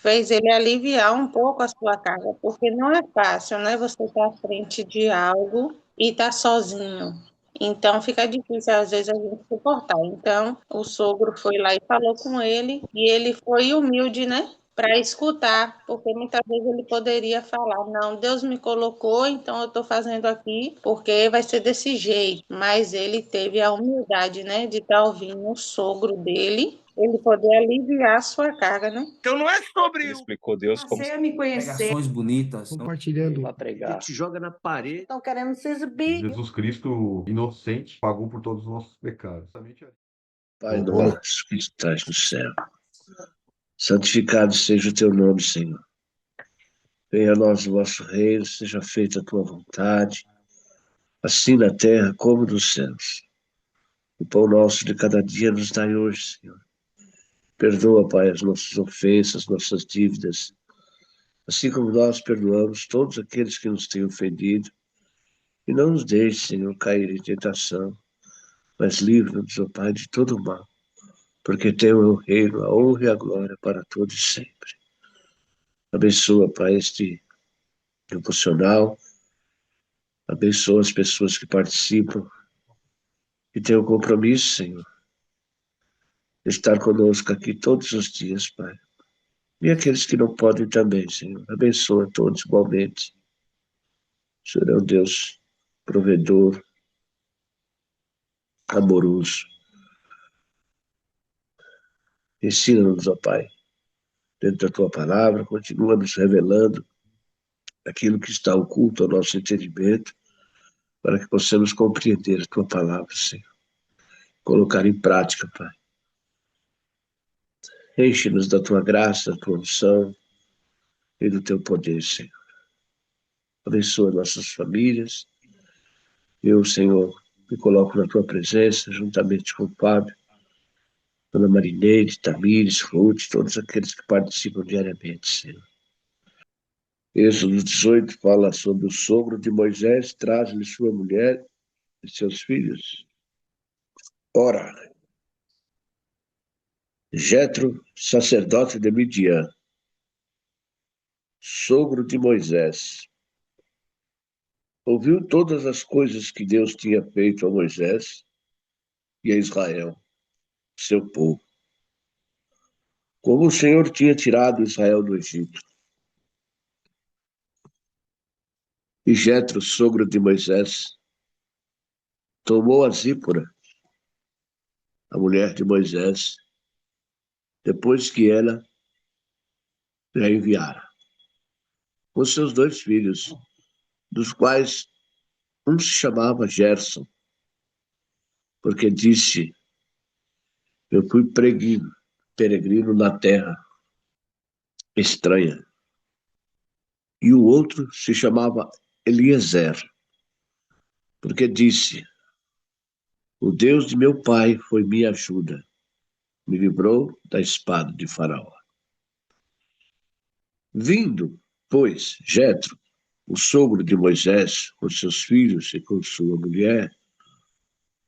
fez ele aliviar um pouco a sua carga, porque não é fácil, né? Você estar à frente de algo e estar sozinho. Então fica difícil às vezes a gente suportar. Então o sogro foi lá e falou com ele, e ele foi humilde, né? Para escutar, porque muitas vezes ele poderia falar: não, Deus me colocou, então eu estou fazendo aqui porque vai ser desse jeito. Mas ele teve a humildade, né, de estar ouvindo o sogro dele, ele poder aliviar a sua carga, né? Então não é sobre Ele explicou Deus como Passei a me conhecer. Pregações bonitas. Compartilhando. para pregar. te joga na parede. Estão querendo se exibir. Jesus Cristo, inocente, pagou por todos os nossos pecados. Pai nosso que estás no céu, santificado seja o teu nome, Senhor. Venha a nós o vosso reino, seja feita a tua vontade, assim na terra como nos céus. O pão nosso de cada dia nos dai hoje, Senhor. Perdoa, Pai, as nossas ofensas, nossas dívidas, assim como nós perdoamos todos aqueles que nos têm ofendido. E não nos deixe, Senhor, cair em tentação, mas livra-nos, ó Pai, de todo o mal, porque teu é o reino, a honra e a glória para todos e sempre. Abençoa, Pai, este devocional, abençoa as pessoas que participam e têm o compromisso, Senhor, de estar conosco aqui todos os dias, Pai. E aqueles que não podem também, Senhor, abençoa todos igualmente. O Senhor é um Deus provedor, amoroso. Ensina-nos, ó Pai, dentro da tua palavra, continua nos revelando aquilo que está oculto ao nosso entendimento, para que possamos compreender a tua palavra, Senhor. Colocar em prática, Pai. Enche-nos da tua graça, da tua unção e do teu poder, Senhor. Abençoa nossas famílias. Eu, Senhor, me coloco na tua presença, juntamente com o Fábio, Dona Marineide, Tamires, Ruth, todos aqueles que participam diariamente, Senhor. Êxodo 18 fala sobre o sogro de Moisés, traz-lhe sua mulher e seus filhos. Ora, Jetro, sacerdote de Midian, sogro de Moisés, ouviu todas as coisas que Deus tinha feito a Moisés e a Israel, seu povo, como o Senhor tinha tirado Israel do Egito. E Jetro, sogro de Moisés, tomou a Zípora, a mulher de Moisés, depois que ela a enviara, com seus 2 filhos, dos quais um se chamava Gerson, porque disse: eu fui peregrino na terra estranha. E o outro se chamava Eliezer, porque disse: o Deus de meu pai foi minha ajuda, me livrou da espada de Faraó. Vindo, pois, Jetro, o sogro de Moisés, com seus filhos e com sua mulher,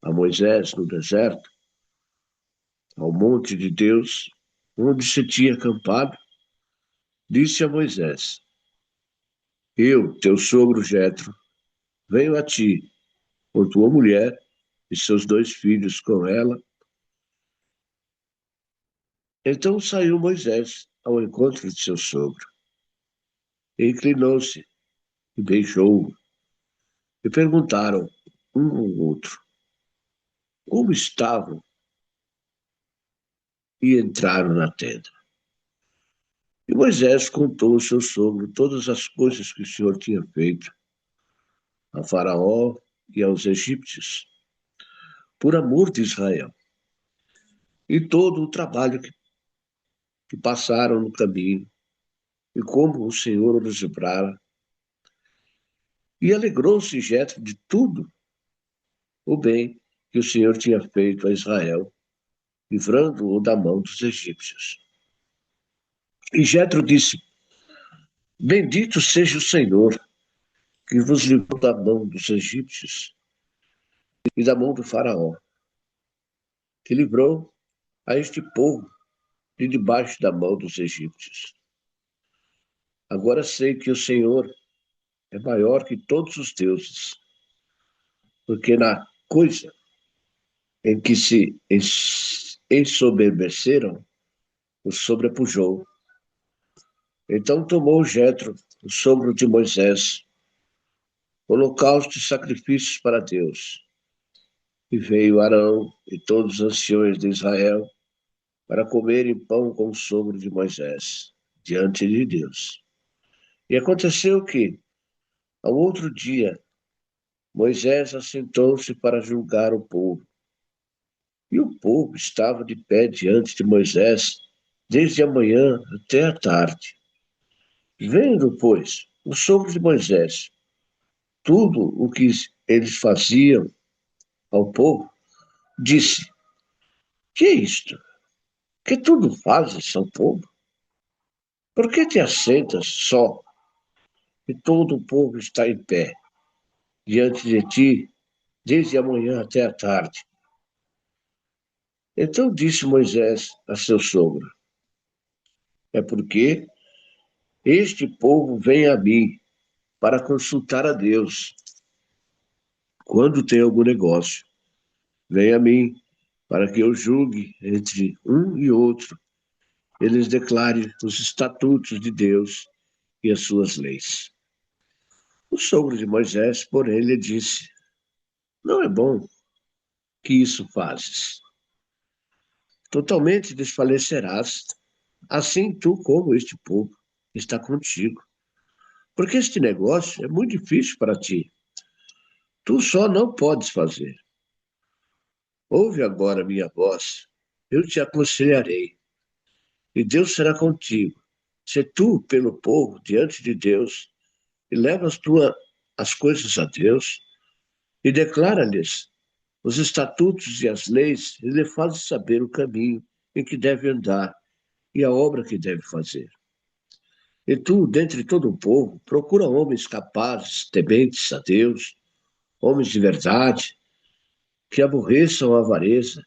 a Moisés no deserto, ao monte de Deus, onde se tinha acampado, disse a Moisés: eu, teu sogro Jetro, venho a ti, com tua mulher e seus 2 filhos com ela. Então saiu Moisés ao encontro de seu sogro, e inclinou-se e beijou-o. E perguntaram um ao outro como estavam, e entraram na tenda. E Moisés contou ao seu sogro todas as coisas que o Senhor tinha feito a Faraó e aos egípcios, por amor de Israel, e todo o trabalho que passaram no caminho, e como o Senhor os livrara. E alegrou-se Jetro de tudo o bem que o Senhor tinha feito a Israel, livrando-o da mão dos egípcios. E Jetro disse: bendito seja o Senhor, que vos livrou da mão dos egípcios e da mão do Faraó, que livrou a este povo de debaixo da mão dos egípcios. Agora sei que o Senhor é maior que todos os deuses, porque na coisa em que se ensoberbeceram, o sobrepujou. Então tomou Jetro, o sogro de Moisés, holocausto e sacrifícios para Deus. E veio Arão e todos os anciões de Israel para comerem pão com o sogro de Moisés, diante de Deus. E aconteceu que, ao outro dia, Moisés assentou-se para julgar o povo. E o povo estava de pé diante de Moisés, desde a manhã até a tarde. Vendo, pois, o sogro de Moisés, tudo o que eles faziam ao povo, disse: Que é isto? Que tudo fazes ao povo? Por que te assentas só e todo o povo está em pé diante de ti, desde a manhã até a tarde? Então disse Moisés a seu sogro: É porque este povo vem a mim para consultar a Deus. Quando tem algum negócio, vem a mim para que eu julgue entre um e outro. Eles declarem os estatutos de Deus e as suas leis. O sogro de Moisés, porém, lhe disse: Não é bom que isso fazes. Totalmente desfalecerás, assim tu como este povo está contigo. Porque este negócio é muito difícil para ti. Tu só não podes fazer. Ouve agora minha voz, eu te aconselharei, e Deus será contigo. Se tu, pelo povo, diante de Deus, e levas as coisas a Deus, e declara-lhes os estatutos e as leis, e lhe fazes saber o caminho em que deve andar e a obra que deve fazer. E tu, dentre todo o povo, procura homens capazes, tementes a Deus, homens de verdade, que aborreçam a avareza,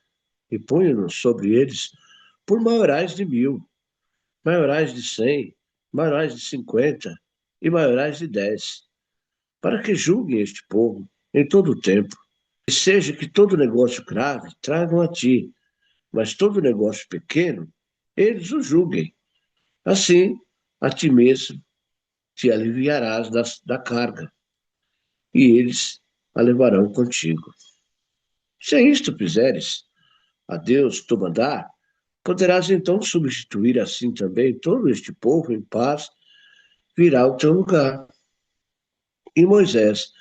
e ponham-nos sobre eles por maiorais de 1.000, maiorais de 100, maiorais de 50 e maiorais de 10, para que julguem este povo em todo o tempo. E seja que todo negócio grave tragam a ti, mas todo negócio pequeno, eles o julguem. Assim, a ti mesmo te aliviarás da carga, e eles a levarão contigo. Se isto fizeres, a Deus tu mandar, poderás então substituir assim também todo este povo em paz, virá ao teu lugar. E Moisés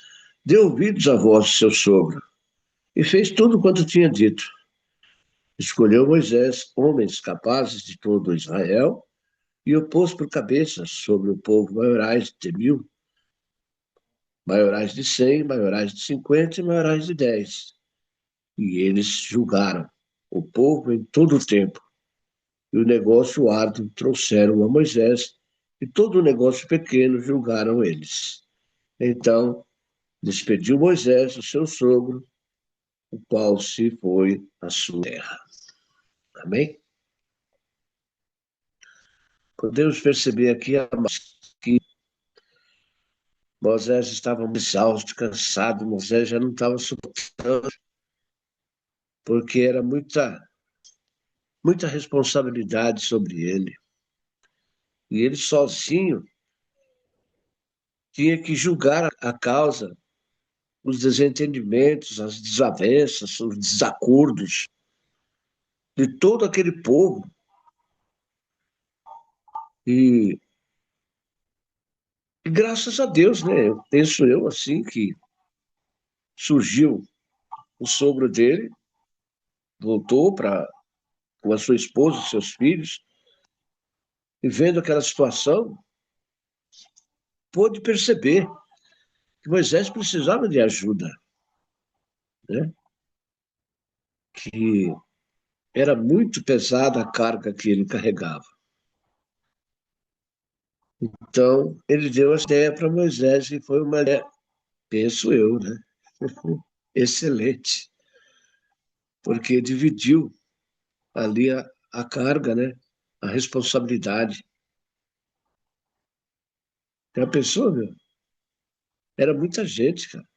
deu ouvidos à voz de seu sogro, e fez tudo quanto tinha dito. Escolheu Moisés homens capazes de todo Israel, e o pôs por cabeças sobre o povo maiorais de 1.000, maiorais de 100, maiorais de 50 e maiorais de 10. E eles julgaram o povo em todo o tempo. E o negócio árduo trouxeram a Moisés, e todo o negócio pequeno julgaram eles. Então despediu Moisés, o seu sogro, o qual se foi à sua terra. Amém? Podemos perceber aqui que Moisés estava exausto, cansado, Moisés já não estava suportando, porque era muita responsabilidade sobre ele. E ele sozinho tinha que julgar a causa, os desentendimentos, as desavenças, os desacordos de todo aquele povo. E graças a Deus, né? Penso eu assim que surgiu o sogro dele, voltou com a sua esposa e seus filhos, e vendo aquela situação, pôde perceber que Moisés precisava de ajuda, né? Que era muito pesada a carga que ele carregava. Então, ele deu a ideia para Moisés e foi uma ideia, penso eu, né? Excelente, porque dividiu ali a carga, né? A responsabilidade. Já pensou, meu? Era muita gente, cara.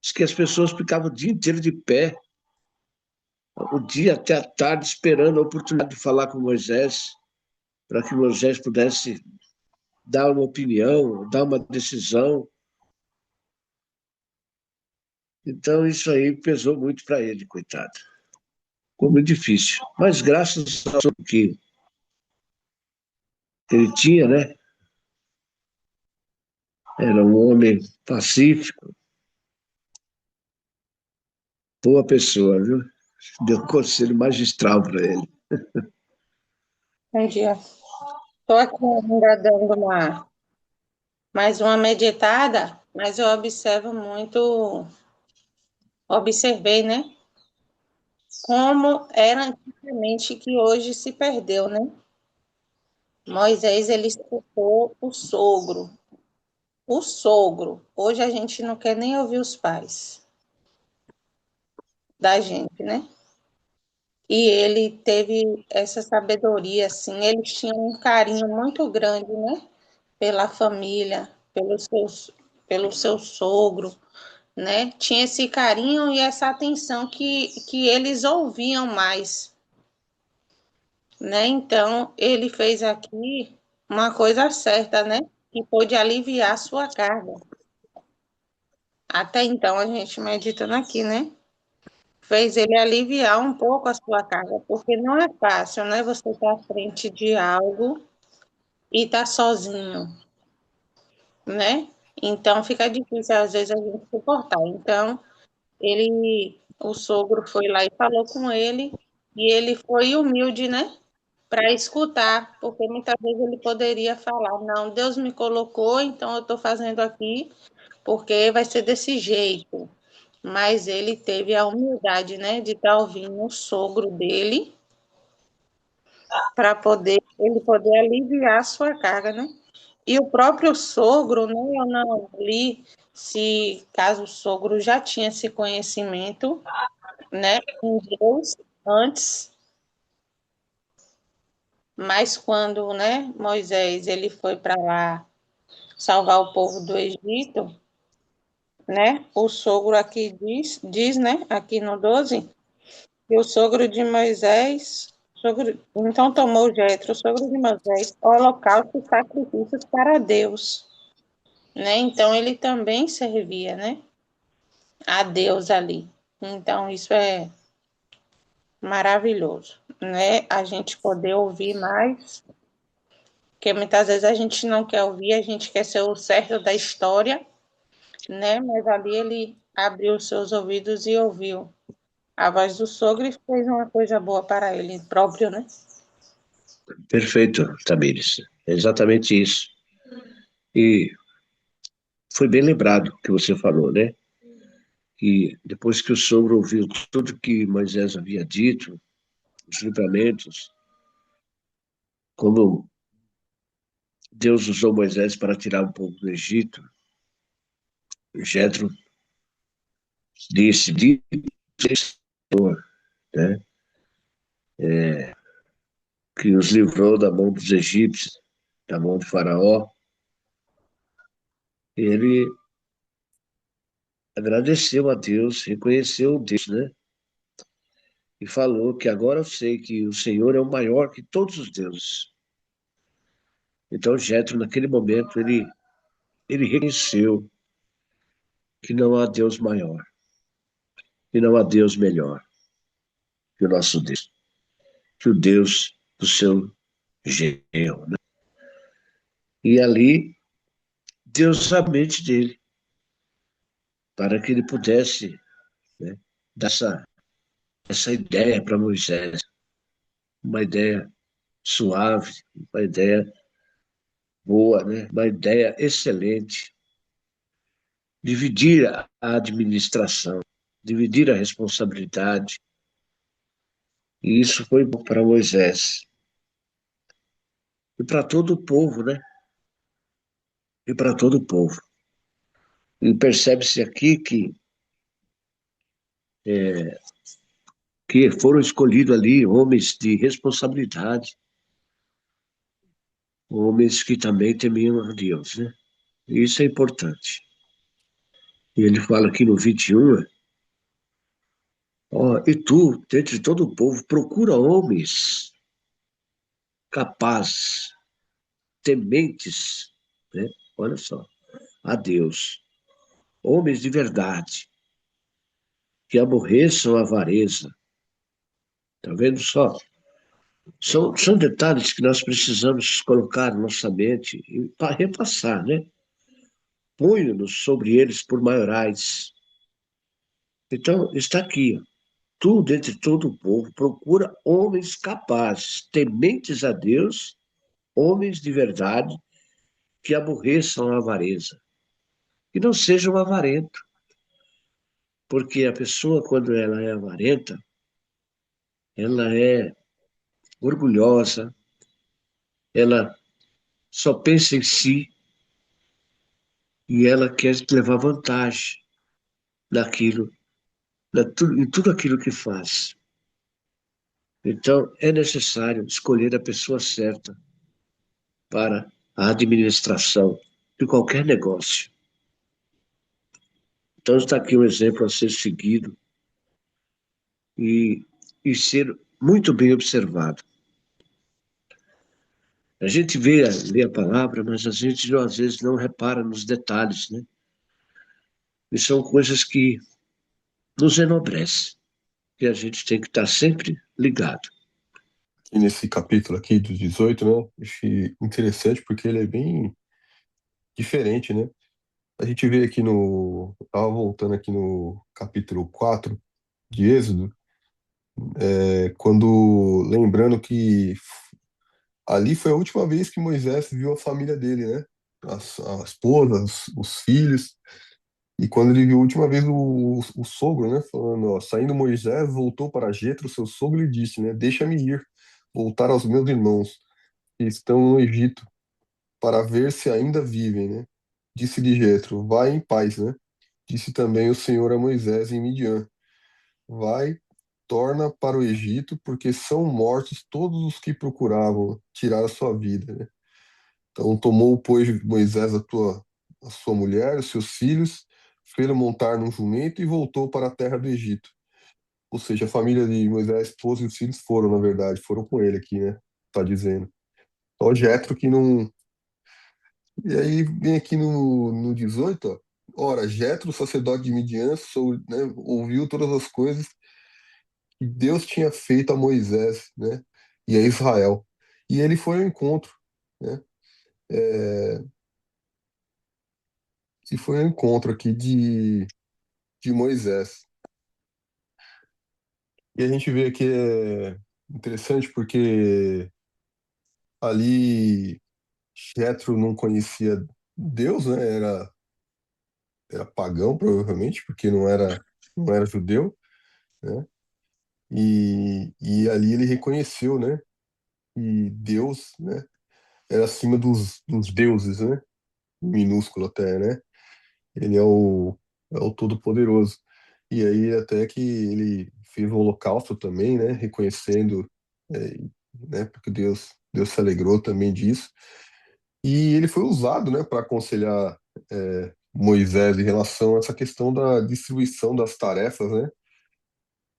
Diz que as pessoas ficavam o dia inteiro de pé, o dia até a tarde, esperando a oportunidade de falar com Moisés, para que Moisés pudesse dar uma opinião, dar uma decisão. Então, isso aí pesou muito para ele, coitado. Ficou muito difícil. Mas graças ao que ele tinha, né? Era um homem pacífico, boa pessoa, viu? Deu um conselho magistral para ele. Bom dia. Estou aqui ainda dando mais uma meditada, mas eu observei, né? Como era antigamente que hoje se perdeu, né? Moisés, ele escutou o sogro. O sogro. Hoje a gente não quer nem ouvir os pais da gente, né? E ele teve essa sabedoria, assim, eles tinham um carinho muito grande, né? Pela família, pelo seu sogro, né? Tinha esse carinho e essa atenção que eles ouviam mais, né? Então, ele fez aqui uma coisa certa, né? Que pôde aliviar a sua carga. Até então, a gente meditando aqui, né? Fez ele aliviar um pouco a sua carga, porque não é fácil, né? Você estar à frente de algo e estar sozinho, né? Então, fica difícil, às vezes, a gente suportar. Então, o sogro foi lá e falou com ele, e ele foi humilde, né? Para escutar, porque muitas vezes ele poderia falar, não, Deus me colocou, então eu estou fazendo aqui, porque vai ser desse jeito. Mas ele teve a humildade, né, de estar ouvindo o sogro dele, para ele poder aliviar a sua carga, né? E o próprio sogro, né, eu não li se caso o sogro já tinha esse conhecimento, né, em Deus antes, mas quando, né, Moisés ele foi para lá salvar o povo do Egito, né? O sogro aqui diz, né, aqui no 12, que o sogro de Moisés, então tomou Jetro, o sogro de Moisés, holocausto e sacrifícios para Deus, né? Então ele também servia, né, a Deus ali. Então isso é maravilhoso, né? A gente poder ouvir mais, porque muitas vezes a gente não quer ouvir, a gente quer ser o certo da história, né? Mas ali ele abriu os seus ouvidos e ouviu a voz do sogro e fez uma coisa boa para ele próprio, né? Perfeito, Tamires. É exatamente isso. E foi bem lembrado que você falou, né? Que depois que o sogro ouviu tudo que Moisés havia dito, os livramentos, como Deus usou Moisés para tirar o povo do Egito, Jetro disse, Senhor, né? Que os livrou da mão dos egípcios, da mão de Faraó. Ele agradeceu a Deus, reconheceu Deus, né? E falou que agora eu sei que o Senhor é o maior que todos os deuses. Então, Jetro, naquele momento, ele reconheceu que não há Deus maior, que não há Deus melhor que o nosso Deus, que o Deus do seu genro, né? E ali, Deus a mente dele, para que ele pudesse, né, dar essa ideia para Moisés, uma ideia suave, uma ideia boa, né? Uma ideia excelente. Dividir a administração, dividir a responsabilidade. E isso foi bom para Moisés. E para todo o povo, né? E para todo o povo. E percebe-se aqui que foram escolhidos ali homens de responsabilidade, homens que também temiam a Deus, né? Isso é importante. E ele fala aqui no 21, ó, e tu, dentre todo o povo, procura homens capazes, tementes, né? Olha só, a Deus, homens de verdade, que aborreçam a avareza. Tá vendo só? São detalhes que nós precisamos colocar na nossa mente e repassar, né? Ponho-nos sobre eles por maiorais. Então, está aqui, ó. Tu, dentre todo o povo, procura homens capazes, tementes a Deus, homens de verdade, que aborreçam a avareza. Que não sejam avarentos, porque a pessoa, quando ela é avarenta, ela é orgulhosa, ela só pensa em si e ela quer levar vantagem naquilo, em tudo aquilo que faz. Então, é necessário escolher a pessoa certa para a administração de qualquer negócio. Então, está aqui um exemplo a ser seguido e, e ser muito bem observado. A gente lê a palavra, mas a gente às vezes não repara nos detalhes, né? E são coisas que nos enobrecem, e a gente tem que estar sempre ligado. E nesse capítulo aqui dos 18, né? Achei interessante porque ele é bem diferente, né? A gente vê aqui no. Eu tava voltando aqui no capítulo 4 de Êxodo, quando. Lembrando que ali foi a última vez que Moisés viu a família dele, né? A esposa, os filhos. E quando ele viu a última vez o sogro, né? Falando, ó, saindo Moisés, voltou para Jetro, seu sogro, e disse, né? Deixa-me ir, voltar aos meus irmãos, que estão no Egito, para ver se ainda vivem, né? Disse-lhe Jetro, vai em paz, né? Disse também o Senhor a Moisés em Midian, vai, torna para o Egito, porque são mortos todos os que procuravam tirar a sua vida, né? Então tomou, pois, Moisés a sua mulher, os seus filhos, fez-lo montar num jumento e voltou para a terra do Egito. Ou seja, a família de Moisés, a esposa e os filhos foram, na verdade, foram com ele aqui, né? Tá dizendo. Só Jetro que não. E aí vem aqui no 18, ó. Ora, Jetro, sacerdote de Midian, ouviu todas as coisas que Deus tinha feito a Moisés, né? E a Israel. E ele foi ao encontro, né? É, e foi ao encontro aqui de Moisés. E a gente vê que é interessante porque ali Jetro não conhecia Deus, né? Era pagão, provavelmente, porque não era judeu, né? E ali ele reconheceu, né? E Deus, né? Era acima dos deuses, né? Minúsculo até, né? Ele é o Todo-Poderoso. E aí até que ele fez o holocausto também, né? Reconhecendo, é, né? Porque Deus se alegrou também disso. E ele foi usado, né? Para aconselhar Moisés em relação a essa questão da distribuição das tarefas, né?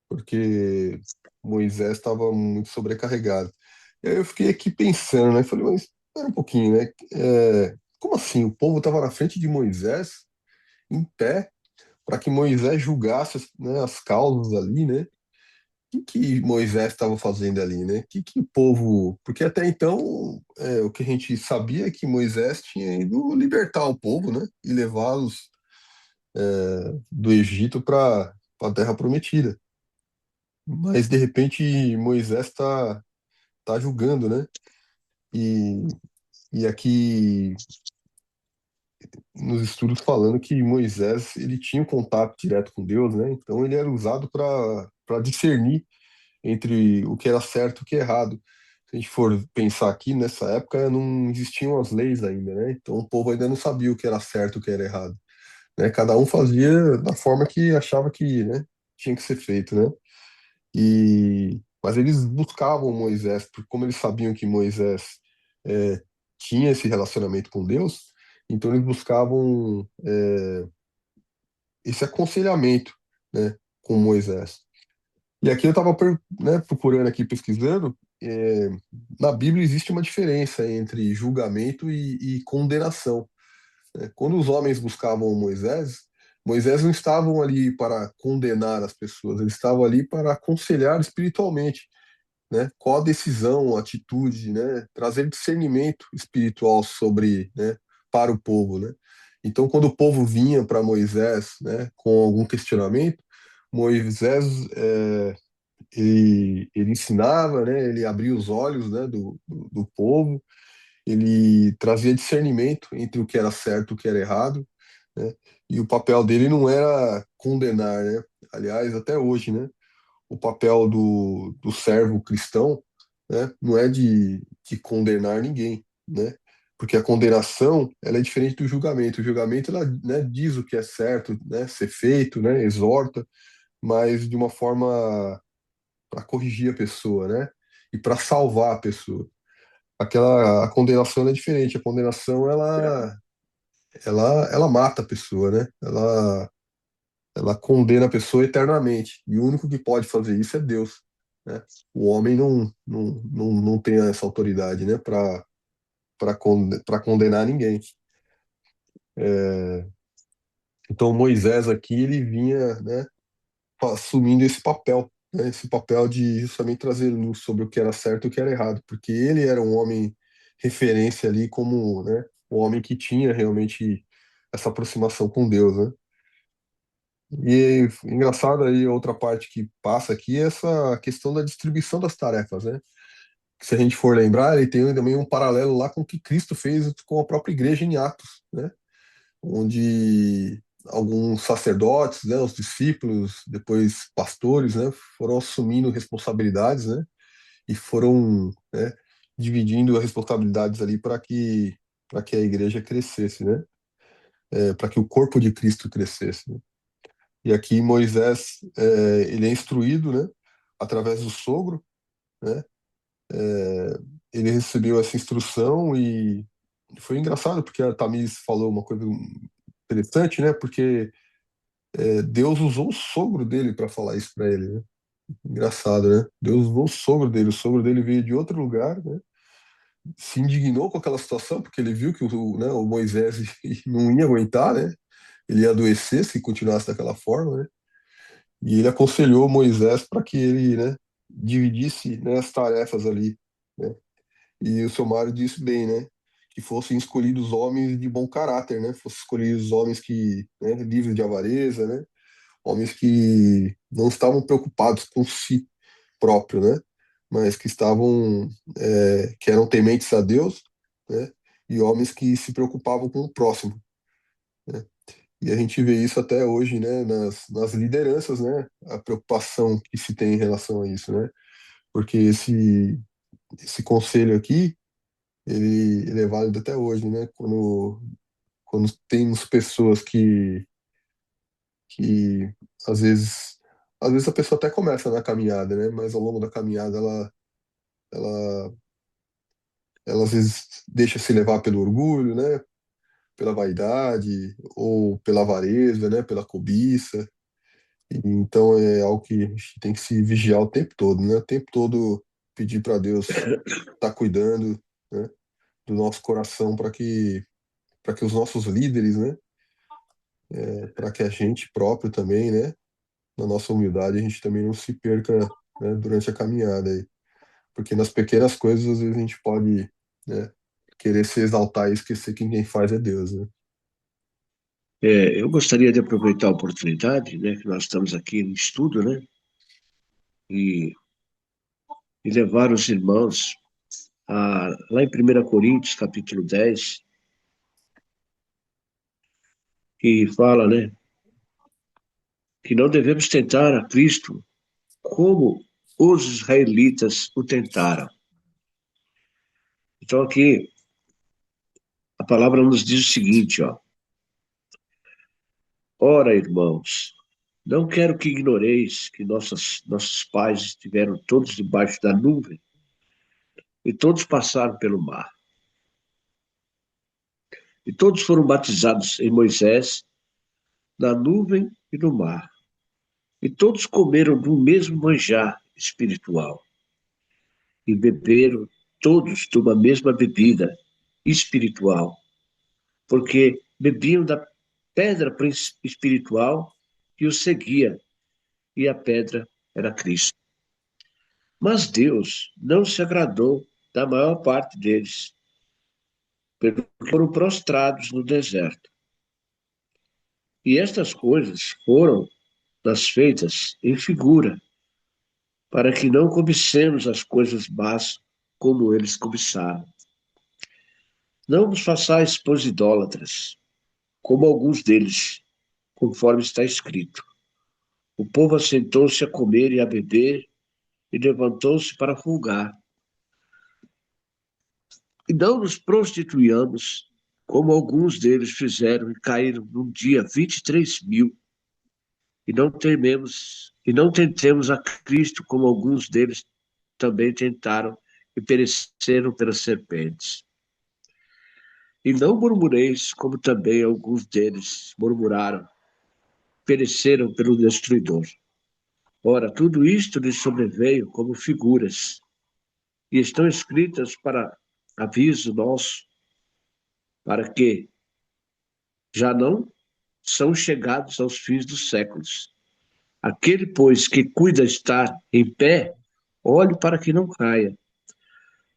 Porque Moisés estava muito sobrecarregado. E aí eu fiquei aqui pensando, né? Falei, mas espera um pouquinho, né? Como assim? O povo estava na frente de Moisés, em pé, para que Moisés julgasse, né, as causas ali, né? O que Moisés estava fazendo ali, né? Que o povo. Porque até então, o que a gente sabia é que Moisés tinha ido libertar o povo, né? E levá-los do Egito para a Terra Prometida. Mas, de repente, Moisés tá julgando, né? E, e aqui nos estudos falando que Moisés ele tinha um contato direto com Deus, né? Então ele era usado para discernir entre o que era certo e o que é errado. Se a gente for pensar aqui, nessa época não existiam as leis ainda, né? Então o povo ainda não sabia o que era certo e o que era errado, né? Cada um fazia da forma que achava que, né, tinha que ser feito, né? Mas eles buscavam Moisés, porque como eles sabiam que Moisés tinha esse relacionamento com Deus, então eles buscavam esse aconselhamento, né, com Moisés. E aqui eu estava, né, procurando aqui, pesquisando, na Bíblia existe uma diferença entre julgamento e condenação, né? Quando os homens buscavam Moisés, Moisés não estavam ali para condenar as pessoas, eles estavam ali para aconselhar espiritualmente, né? Qual a decisão, atitude, né? Trazer discernimento espiritual sobre, né? Para o povo, né? Então, quando o povo vinha para Moisés, né? Com algum questionamento, Moisés ele ensinava, né? Ele abria os olhos, né? Do povo, ele trazia discernimento entre o que era certo e o que era errado, né? E o papel dele não era condenar, né? Aliás, até hoje, né? O papel do servo cristão, né, não é de condenar ninguém, né? Porque a condenação, ela é diferente do julgamento. O julgamento, ela, né, diz o que é certo, né, ser feito, né, exorta, mas de uma forma para corrigir a pessoa, né? E para salvar a pessoa. A condenação ela é diferente. A condenação, ela mata a pessoa, né? Ela condena a pessoa eternamente. E o único que pode fazer isso é Deus, né? O homem não tem essa autoridade, né, para condenar ninguém. Então Moisés aqui ele vinha, né, assumindo esse papel, né, esse papel de justamente trazer luz sobre o que era certo e o que era errado, porque ele era um homem referência ali como, né, o homem que tinha realmente essa aproximação com Deus, né? E engraçado aí, outra parte que passa aqui é essa questão da distribuição das tarefas, né? Que se a gente for lembrar, ele tem também um paralelo lá com o que Cristo fez com a própria igreja em Atos, né? Onde alguns sacerdotes, né, os discípulos, depois pastores, né, foram assumindo responsabilidades, né? E foram, né, dividindo as responsabilidades ali para que a igreja crescesse, né? Para que o corpo de Cristo crescesse, né? E aqui Moisés, ele é instruído, né, através do sogro, né? Ele recebeu essa instrução e foi engraçado porque a Tamires falou uma coisa interessante, né? Porque Deus usou o sogro dele para falar isso para ele, né? Engraçado, né? Deus usou o sogro dele veio de outro lugar, né? Se indignou com aquela situação porque ele viu que né, o Moisés não ia aguentar, né? Ele ia adoecer se continuasse daquela forma, né? E ele aconselhou Moisés para que ele, né, dividisse, né, as tarefas ali, né? E o seu Mário disse bem, né, que fossem escolhidos homens de bom caráter, né? Fossem escolhidos homens que, né, livres de avareza, né? Homens que não estavam preocupados com si próprio, né? Mas que estavam, que eram tementes a Deus, né? E homens que se preocupavam com o próximo, né? E a gente vê isso até hoje, né, nas lideranças, né, a preocupação que se tem em relação a isso, né, porque esse conselho aqui, ele é válido até hoje, né, quando temos pessoas que às vezes, às vezes a pessoa até começa na caminhada, né, mas ao longo da caminhada ela, ela às vezes deixa se levar pelo orgulho, né, pela vaidade ou pela avareza, né, pela cobiça. Então é algo que a gente tem que se vigiar o tempo todo, né? O tempo todo pedir para Deus estar cuidando, né, do nosso coração para que os nossos líderes, né, para que a gente próprio também, né, na nossa humildade a gente também não se perca, né, durante a caminhada aí, porque nas pequenas coisas às vezes a gente pode, né, querer se exaltar e esquecer que quem faz é Deus, né? Eu gostaria de aproveitar a oportunidade, né, que nós estamos aqui no estudo, né, e, e levar os irmãos lá em 1 Coríntios, capítulo 10, que fala, né, que não devemos tentar a Cristo como os israelitas o tentaram. Então aqui a palavra nos diz o seguinte, ó: ora, irmãos, não quero que ignoreis que nossos pais estiveram todos debaixo da nuvem e todos passaram pelo mar. E todos foram batizados em Moisés, na nuvem e no mar. E todos comeram do mesmo manjar espiritual. E beberam todos de uma mesma bebida espiritual, porque bebiam da pedra espiritual que os seguia, e a pedra era Cristo. Mas Deus não se agradou da maior parte deles, porque foram prostrados no deserto. E estas coisas foram nas feitas em figura, para que não cobicemos as coisas más como eles cobiçaram. Não vos façais, pois, idólatras, como alguns deles, conforme está escrito. O povo assentou-se a comer e a beber, e levantou-se para folgar. E não nos prostituíamos, como alguns deles fizeram, e caíram num dia 23.000. E não tentemos a Cristo, como alguns deles também tentaram, e pereceram pelas serpentes. E não murmureis, como também alguns deles murmuraram, pereceram pelo destruidor. Ora, tudo isto lhes sobreveio como figuras, e estão escritas para aviso nosso, para que já não são chegados aos fins dos séculos. Aquele, pois, que cuida estar em pé, olhe para que não caia.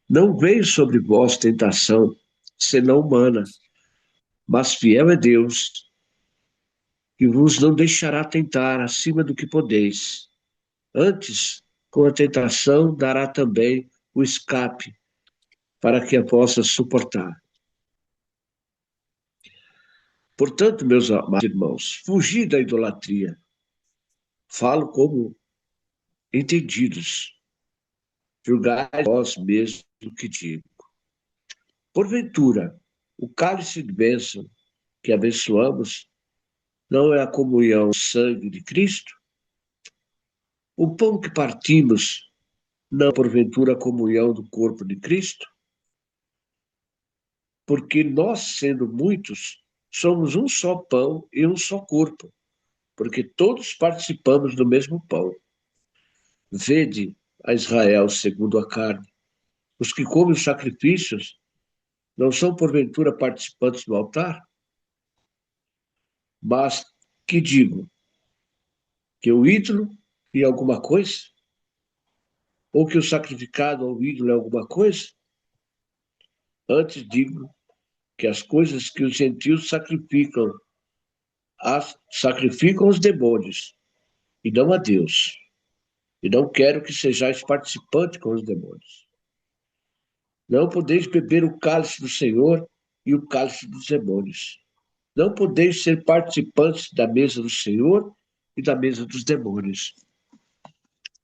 Não veio sobre vós tentação, senão humana, mas fiel é Deus, que vos não deixará tentar acima do que podeis. Antes, com a tentação, dará também o escape, para que a possa suportar. Portanto, meus amados irmãos, fugi da idolatria. Falo como entendidos. Julgai vós mesmos o que digo. Porventura, o cálice de bênção que abençoamos não é a comunhão do sangue de Cristo? O pão que partimos não é, porventura, a comunhão do corpo de Cristo? Porque nós, sendo muitos, somos um só pão e um só corpo, porque todos participamos do mesmo pão. Vede a Israel segundo a carne. Os que comem os sacrifícios não são, porventura, participantes do altar? Mas que digo? Que o ídolo é alguma coisa? Ou que o sacrificado ao ídolo é alguma coisa? Antes digo que as coisas que os gentios sacrificam aos demônios, e não a Deus. E não quero que sejais participantes com os demônios. Não podeis beber o cálice do Senhor e o cálice dos demônios. Não podeis ser participantes da mesa do Senhor e da mesa dos demônios.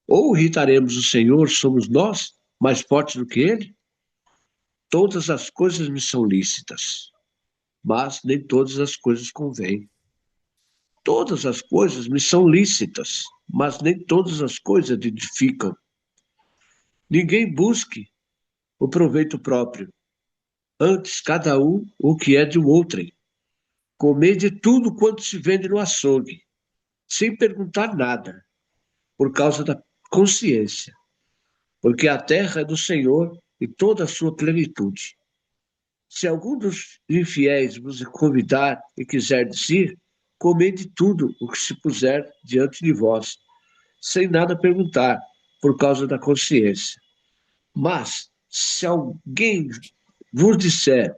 Ou irritaremos o Senhor, somos nós mais fortes do que ele? Todas as coisas me são lícitas, mas nem todas as coisas convêm. Todas as coisas me são lícitas, mas nem todas as coisas edificam. Ninguém busque o proveito próprio, antes cada um o que é de outrem. Comer de tudo quanto se vende no açougue, sem perguntar nada, por causa da consciência, porque a terra é do Senhor e toda a sua plenitude. Se algum dos infiéis vos convidar e quiser dizer, comede tudo o que se puser diante de vós, sem nada perguntar, por causa da consciência. Mas, se alguém vos disser,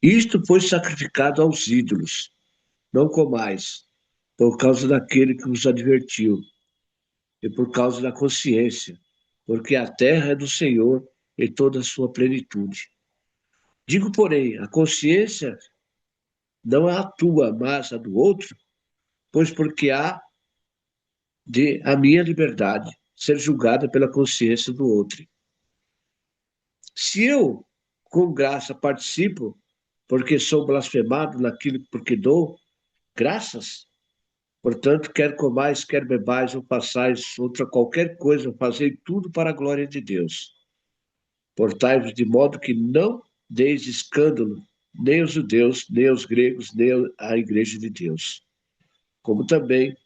isto foi sacrificado aos ídolos, não comais, por causa daquele que vos advertiu, e por causa da consciência, porque a terra é do Senhor e toda a sua plenitude. Digo, porém, a consciência não é a tua, mas a do outro, pois porque há de a minha liberdade ser julgada pela consciência do outro. Se eu, com graça, participo, porque sou blasfemado naquilo porque dou graças, portanto, quer comais, quer bebais ou façais outra qualquer coisa, fazei tudo para a glória de Deus. Portai-vos de modo que não deis escândalo nem os judeus, nem os gregos, nem a igreja de Deus. Como também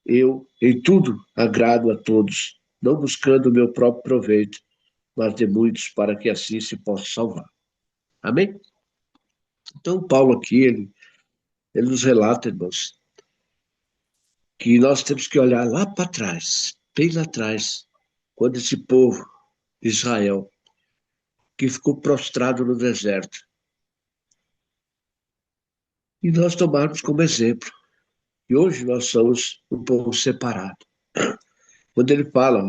eu, em tudo, agrado a todos, não buscando o meu próprio proveito, mas de muitos, para que assim se possa salvar. Amém? Então, Paulo aqui, ele nos relata, irmãos, que nós temos que olhar lá para trás, bem lá atrás, quando esse povo, Israel, que ficou prostrado no deserto, e nós tomarmos como exemplo. E hoje nós somos um povo separado. Quando ele fala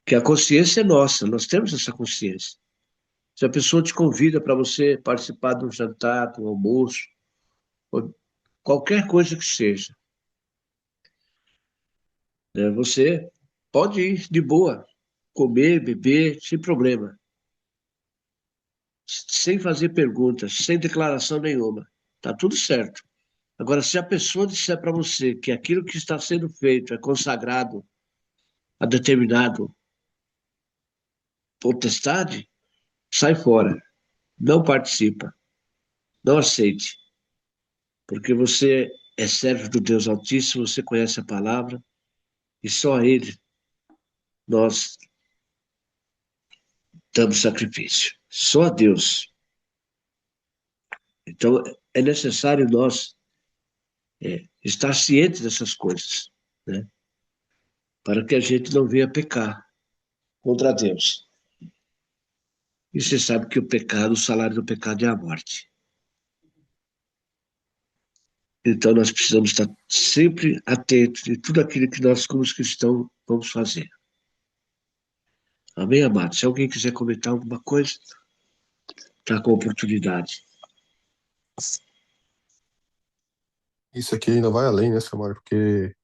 que a consciência é nossa, nós temos essa consciência. Se a pessoa te convida para você participar de um jantar, de um almoço, ou qualquer coisa que seja, né, você pode ir de boa, comer, beber, sem problema, sem fazer perguntas, sem declaração nenhuma. Tá tudo certo. Agora, se a pessoa disser para você que aquilo que está sendo feito é consagrado a determinado potestade, sai fora. Não participa. Não aceite. Porque você é servo do Deus Altíssimo, você conhece a palavra, e só a Ele nós damos sacrifício. Só a Deus. Então, é necessário nós estar cientes dessas coisas, né? Para que a gente não venha pecar contra Deus. E você sabe que o pecado, o salário do pecado é a morte. Então, nós precisamos estar sempre atentos de tudo aquilo que nós, como cristãos, vamos fazer. Amém, amados? Se alguém quiser comentar alguma coisa, está com oportunidade. Isso aqui ainda vai além, né, Samara? Porque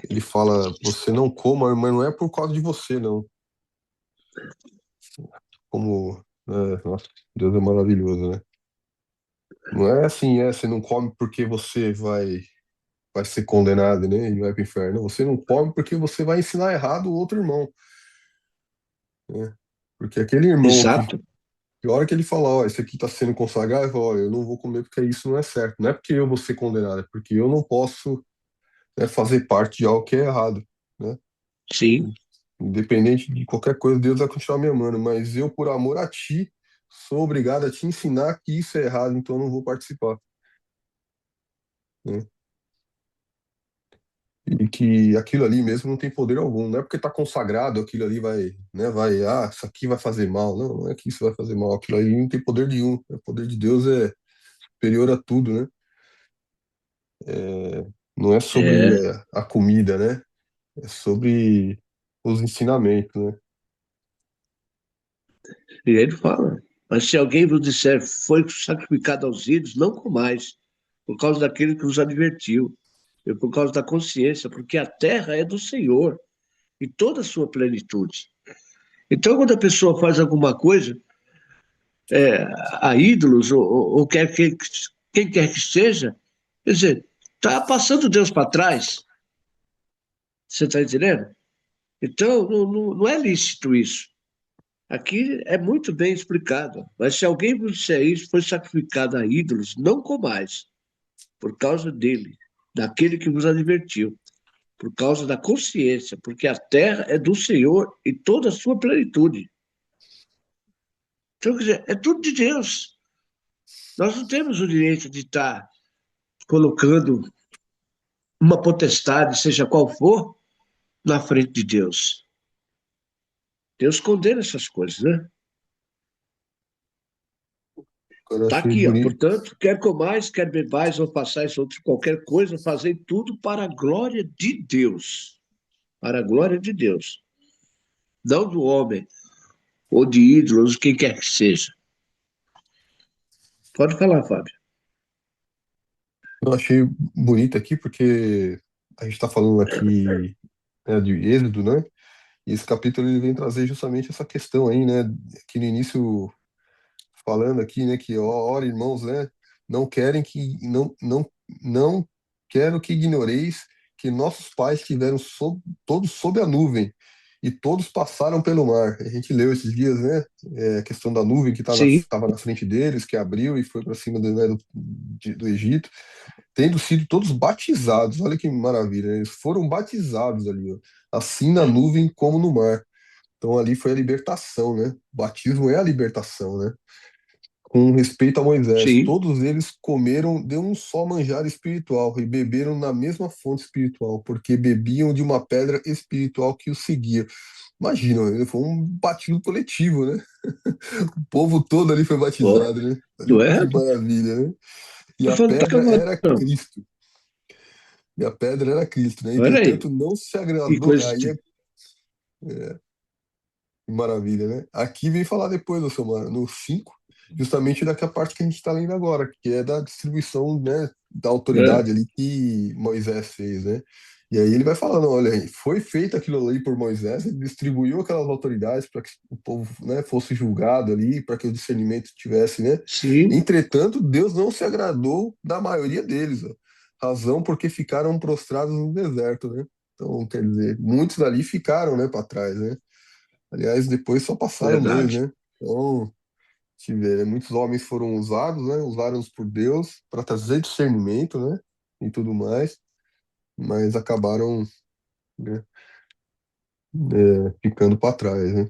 ele fala, você não coma, mas não é por causa de você, não. Como, nossa, Deus é maravilhoso, né? Não é assim, você não come porque você vai ser condenado, né? E vai pro inferno. Você não come porque você vai ensinar errado o outro irmão, né? Porque aquele irmão Exato. que a hora que ele fala, ó, esse aqui tá sendo consagrado, ele fala, ó, eu não vou comer porque isso não é certo. Não é porque eu vou ser condenado, é porque eu não posso, né, fazer parte de algo que é errado, né? Sim, Independente de qualquer coisa, Deus vai continuar me amando, mas eu, por amor a ti, sou obrigado a te ensinar que isso é errado, então eu não vou participar, né? E que aquilo ali mesmo não tem poder algum, não é porque tá consagrado, aquilo ali vai, né, isso aqui vai fazer mal. Não, não é que isso vai fazer mal, aquilo ali não tem poder nenhum, o poder de Deus é superior a tudo, né? Não é sobre é. a comida, né? É sobre os ensinamentos, né? E ele fala, mas se alguém vos disser, foi sacrificado aos ídolos, não comais, por causa daquele que vos advertiu, e por causa da consciência, porque a terra é do Senhor, e toda a sua plenitude. Então, quando a pessoa faz alguma coisa a ídolos, ou quem quer que seja, quer dizer, está passando Deus para trás, você está entendendo? Então, não é lícito isso. Aqui é muito bem explicado. Mas se alguém vos disser isso, foi sacrificado a ídolos, não comais, por causa dele, daquele que vos advertiu, por causa da consciência, porque a terra é do Senhor e toda a sua plenitude. Então, quer dizer, é tudo de Deus. Nós não temos o direito de estar colocando uma potestade, seja qual for, na frente de Deus. Deus condena essas coisas, né? Eu Está achei aqui, ó. bonito. Portanto, quer comais, quer bebais ou façais outra qualquer coisa, fazei tudo para a glória de Deus. Para a glória de Deus. Não do homem, ou de ídolos, quem quer que seja. Pode falar, Fábio. Eu achei bonito aqui porque a gente está falando aqui, né, de Êxodo, né? E esse capítulo ele vem trazer justamente essa questão aí, né? Que no início falando aqui, né? Que ora, irmãos, né? Não querem que não quero que ignoreis que nossos pais estiveram todos sob a nuvem e todos passaram pelo mar. A gente leu esses dias, né? A questão da nuvem que Sim, estava na frente deles, que abriu e foi para cima né, do Egito, tendo sido todos batizados. Olha que maravilha, né? Eles foram batizados ali, ó, assim na nuvem como no mar. Então ali foi a libertação, né? O batismo é a libertação, né? Com respeito a Moisés, sim. todos eles comeram de um só manjar espiritual e beberam na mesma fonte espiritual, porque bebiam de uma pedra espiritual que os seguia. Imagina, foi um batismo coletivo, né? O povo todo ali foi Ó, batizado, né? Olha não é? que maravilha, né? E Tô a falando pedra tava, era não. Cristo. E a pedra era Cristo, né? Olha aí, Entretanto, não se que agradou. coisa. Aí que maravilha, né? Aqui vem falar depois, ô Samara, no 5, justamente daquela parte que a gente está lendo agora, que é da distribuição, né, da É, autoridade ali que Moisés fez, né? E aí ele vai falando, olha, aí, foi feito aquilo ali por Moisés, ele distribuiu aquelas autoridades para que o povo, né, fosse julgado ali, para que o discernimento tivesse, né? sim, Entretanto, Deus não se agradou da maioria deles, ó. Razão porque ficaram prostrados no deserto, né? Então, quer dizer, muitos ali ficaram, né, para trás, né? Aliás, depois só passaram dois, verdade. né? Então, se vê, né? Muitos homens foram usados, né? Usados por Deus para trazer discernimento, né? E tudo mais, mas acabaram, né, ficando para trás, né?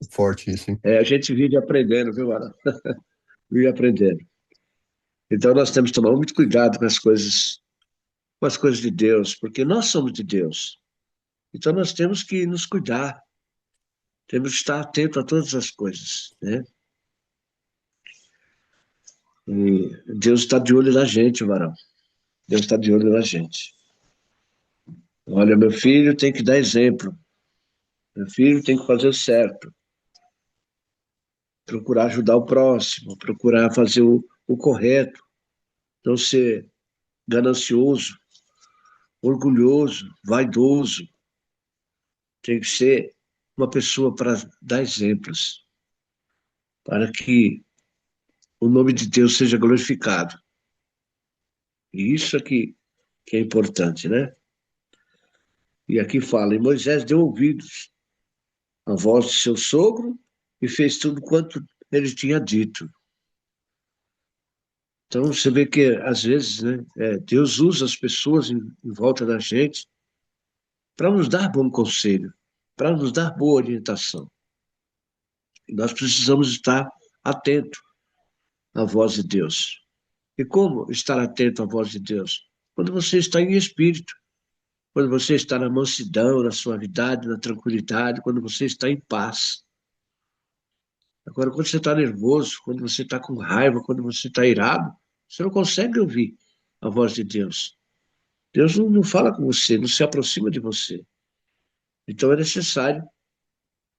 Forte isso, hein? É, a gente vive aprendendo, viu, Ara? Vive aprendendo. Então nós temos que tomar muito cuidado com as coisas de Deus, porque nós somos de Deus. Então nós temos que nos cuidar, temos que estar atento a todas as coisas, né? E Deus está de olho na gente, varão. Deus está de olho na gente. Olha, meu filho tem que dar exemplo. Meu filho tem que fazer o certo. Procurar ajudar o próximo, procurar fazer o correto, não ser ganancioso, orgulhoso, vaidoso. Tem que ser uma pessoa para dar exemplos, para que o nome de Deus seja glorificado. E isso aqui que é importante, né? E aqui fala, e Moisés deu ouvidos à voz de seu sogro e fez tudo quanto ele tinha dito. Então você vê que às vezes, né, Deus usa as pessoas em volta da gente para nos dar bom conselho, para nos dar boa orientação. E nós precisamos estar atentos à voz de Deus. E como estar atento à voz de Deus? Quando você está em espírito, quando você está na mansidão, na suavidade, na tranquilidade, quando você está em paz. Agora, quando você está nervoso, quando você está com raiva, quando você está irado, você não consegue ouvir a voz de Deus. Deus não fala com você, não se aproxima de você. Então é necessário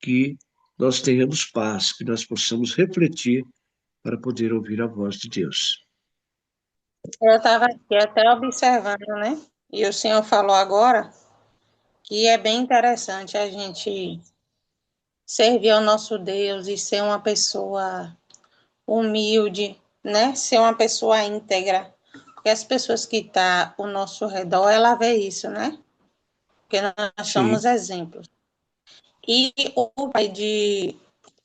que nós tenhamos paz, que nós possamos refletir para poder ouvir a voz de Deus. Eu estava aqui até observando, né? E o senhor falou agora que é bem interessante a gente servir ao nosso Deus e ser uma pessoa humilde, né? Ser uma pessoa íntegra. Porque as pessoas que estão ao nosso redor, ela vê isso, né? Porque nós somos Sim, exemplos. E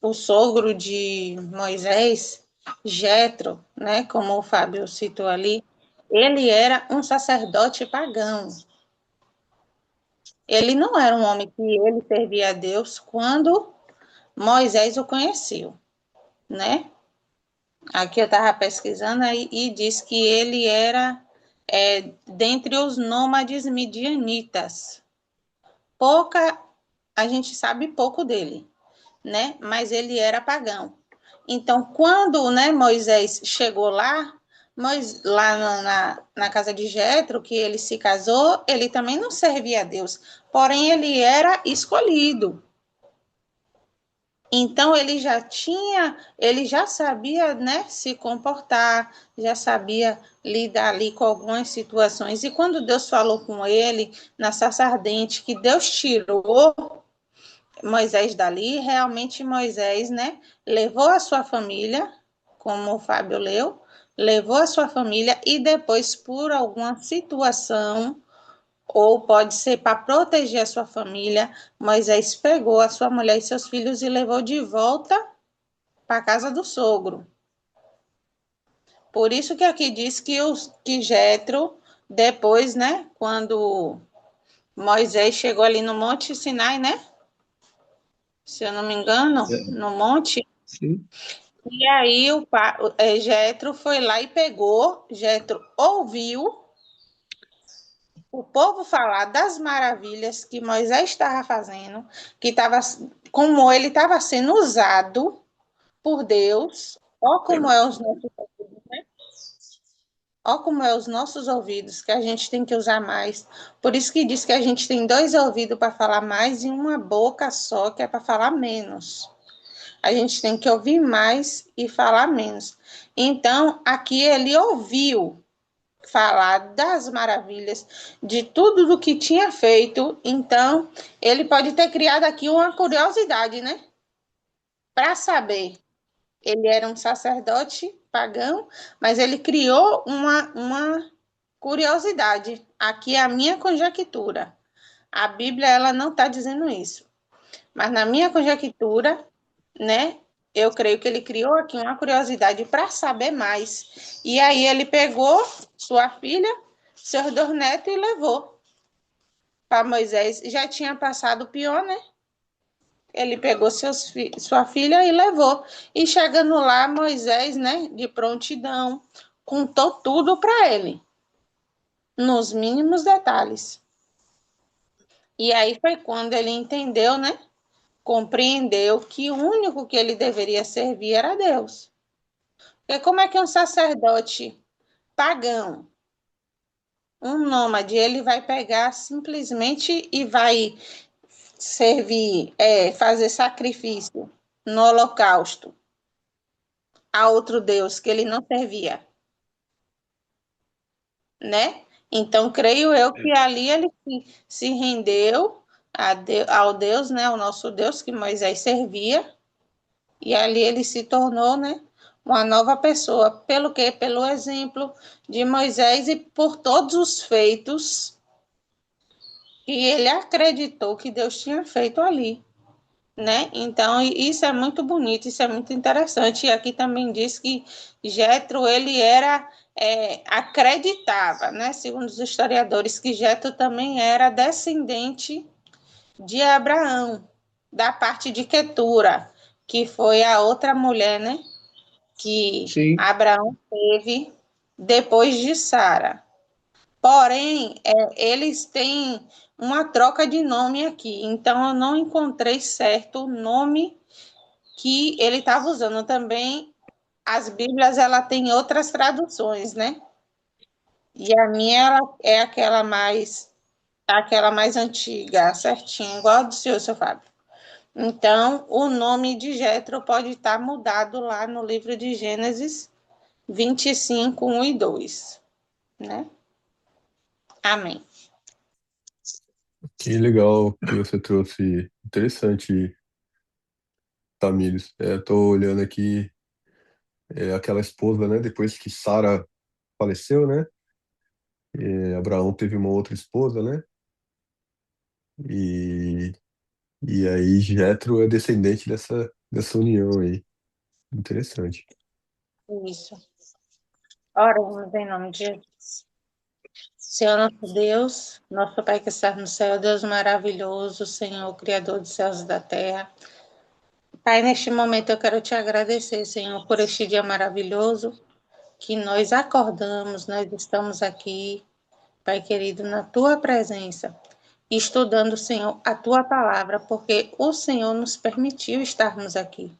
o sogro de Moisés, Jetro, né? Como o Fábio citou ali, ele era um sacerdote pagão. Ele não era um homem que ele servia a Deus quando Moisés o conheceu, né? Aqui eu estava pesquisando e diz que ele era dentre os nômades midianitas. A gente sabe pouco dele, né? Mas ele era pagão. Então, quando, né, Moisés chegou lá, na casa de Jetro, que ele se casou, ele também não servia a Deus, porém ele era escolhido. Então ele já sabia, né, se comportar, já sabia lidar ali com algumas situações. E quando Deus falou com ele na sarça ardente, que Deus tirou Moisés dali, realmente Moisés, né, levou a sua família, como o Fábio leu, levou a sua família e depois, por alguma situação, ou pode ser para proteger a sua família. Moisés pegou a sua mulher e seus filhos e levou de volta para a casa do sogro. Por isso que aqui diz que Jetro, depois, né, quando Moisés chegou ali no Monte Sinai, né? Se eu não me engano, no monte. Sim. E aí Jetro foi lá e pegou. Jetro ouviu o povo falar das maravilhas que Moisés estava fazendo, que estava, como ele estava sendo usado por Deus. Ó como é os nossos ouvidos, né? Ó como é os nossos ouvidos, que a gente tem que usar mais. Por isso que diz que a gente tem 2 ouvidos para falar mais e uma boca só que é para falar menos. A gente tem que ouvir mais e falar menos. Então, aqui ele ouviu falar das maravilhas, de tudo do que tinha feito. Então, ele pode ter criado aqui uma curiosidade, né? Para saber. Ele era um sacerdote pagão, mas ele criou uma curiosidade. Aqui é a minha conjectura. A Bíblia ela não está dizendo isso. Mas na minha conjectura, né? Eu creio que ele criou aqui uma curiosidade para saber mais. E aí ele pegou sua filha, seus 2 netos e levou para Moisés. Já tinha passado o pior, né? Ele pegou sua filha e levou. E chegando lá, Moisés, né, de prontidão, contou tudo para ele, nos mínimos detalhes. E aí foi quando ele entendeu, né? Compreendeu que o único que ele deveria servir era Deus. Porque como é que um sacerdote pagão, um nômade, ele vai pegar simplesmente e vai servir, fazer sacrifício no holocausto a outro Deus que ele não servia, né? Então, creio eu que ali ele se rendeu ao Deus, né? Ao nosso Deus que Moisés servia, e ali ele se tornou, né? Uma nova pessoa. Pelo quê? Pelo exemplo de Moisés e por todos os feitos que ele acreditou que Deus tinha feito ali, né? Então, isso é muito bonito, isso é muito interessante. E aqui também diz que Jetro, ele acreditava, né? Segundo os historiadores, que Jetro também era descendente de Abraão, da parte de Quetura, que foi a outra mulher, né? Que Sim. Abraão teve depois de Sara. Porém, eles têm uma troca de nome aqui, então eu não encontrei certo o nome que ele estava usando. Também as Bíblias ela tem outras traduções, né? E a minha ela é aquela mais antiga, certinho, igual a do senhor, seu Fábio. Então, o nome de Jetro pode estar mudado lá no livro de Gênesis 25, 1 e 2, né? Amém. Que legal que você trouxe. Interessante, Tamires. Tô olhando aqui, aquela esposa, né? Depois que Sara faleceu, né? Abraão teve uma outra esposa, né? E, e aí Jetro é descendente dessa união aí. Interessante. Isso. Oramos em nome de Jesus. Senhor nosso Deus, nosso Pai que está no céu, Deus maravilhoso, Senhor, Criador dos céus e da terra. Pai, neste momento eu quero te agradecer, Senhor, por este dia maravilhoso que nós acordamos, nós estamos aqui, Pai querido, na tua presença, estudando, Senhor, a tua palavra, porque o Senhor nos permitiu estarmos aqui.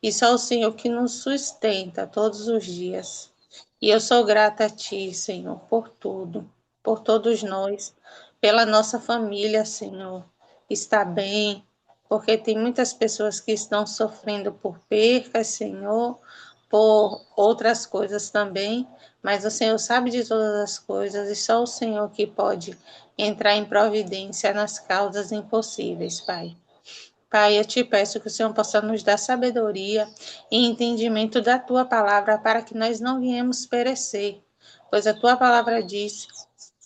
E só o Senhor que nos sustenta todos os dias. E eu sou grata a Ti, Senhor, por tudo, por todos nós, pela nossa família, Senhor. Está bem, porque tem muitas pessoas que estão sofrendo por percas, Senhor, por outras coisas também, mas o Senhor sabe de todas as coisas e só o Senhor que pode entrar em providência nas causas impossíveis, Pai. Pai, eu te peço que o Senhor possa nos dar sabedoria e entendimento da tua palavra para que nós não viemos perecer, pois a tua palavra diz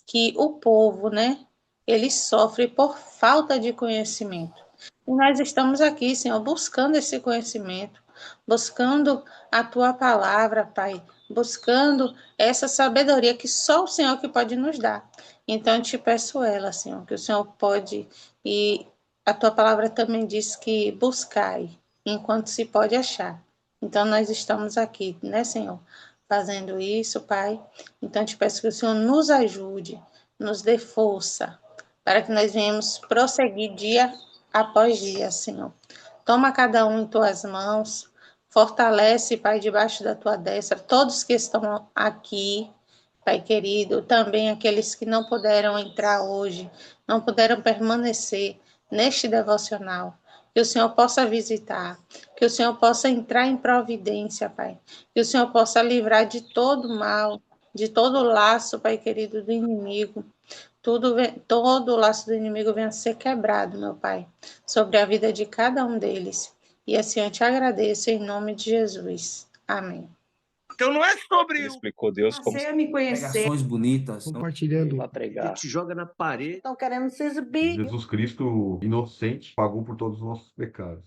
que o povo, né, ele sofre por falta de conhecimento. E nós estamos aqui, Senhor, buscando esse conhecimento, buscando a tua palavra, Pai, buscando essa sabedoria que só o Senhor que pode nos dar. Então, eu te peço ela, Senhor, que o Senhor pode, e a tua palavra também diz que buscai enquanto se pode achar. Então, nós estamos aqui, né, Senhor, fazendo isso, Pai. Então, eu te peço que o Senhor nos ajude, nos dê força, para que nós venhamos prosseguir dia após dia, Senhor. Toma cada um em tuas mãos, fortalece, Pai, debaixo da tua destra, todos que estão aqui, Pai querido, também aqueles que não puderam entrar hoje, não puderam permanecer neste devocional. Que o Senhor possa visitar, que o Senhor possa entrar em providência, Pai. Que o Senhor possa livrar de todo mal, de todo laço, Pai querido, do inimigo. Todo o laço do inimigo venha a ser quebrado, meu Pai, sobre a vida de cada um deles. E assim eu te agradeço em nome de Jesus. Amém. Então não é sobre Ele explicou Deus como Você me conhecer. Pregações bonitas. Compartilhando. para ele pregar. te joga na parede. Estão querendo se exibir. Jesus Cristo, inocente, pagou por todos os nossos pecados.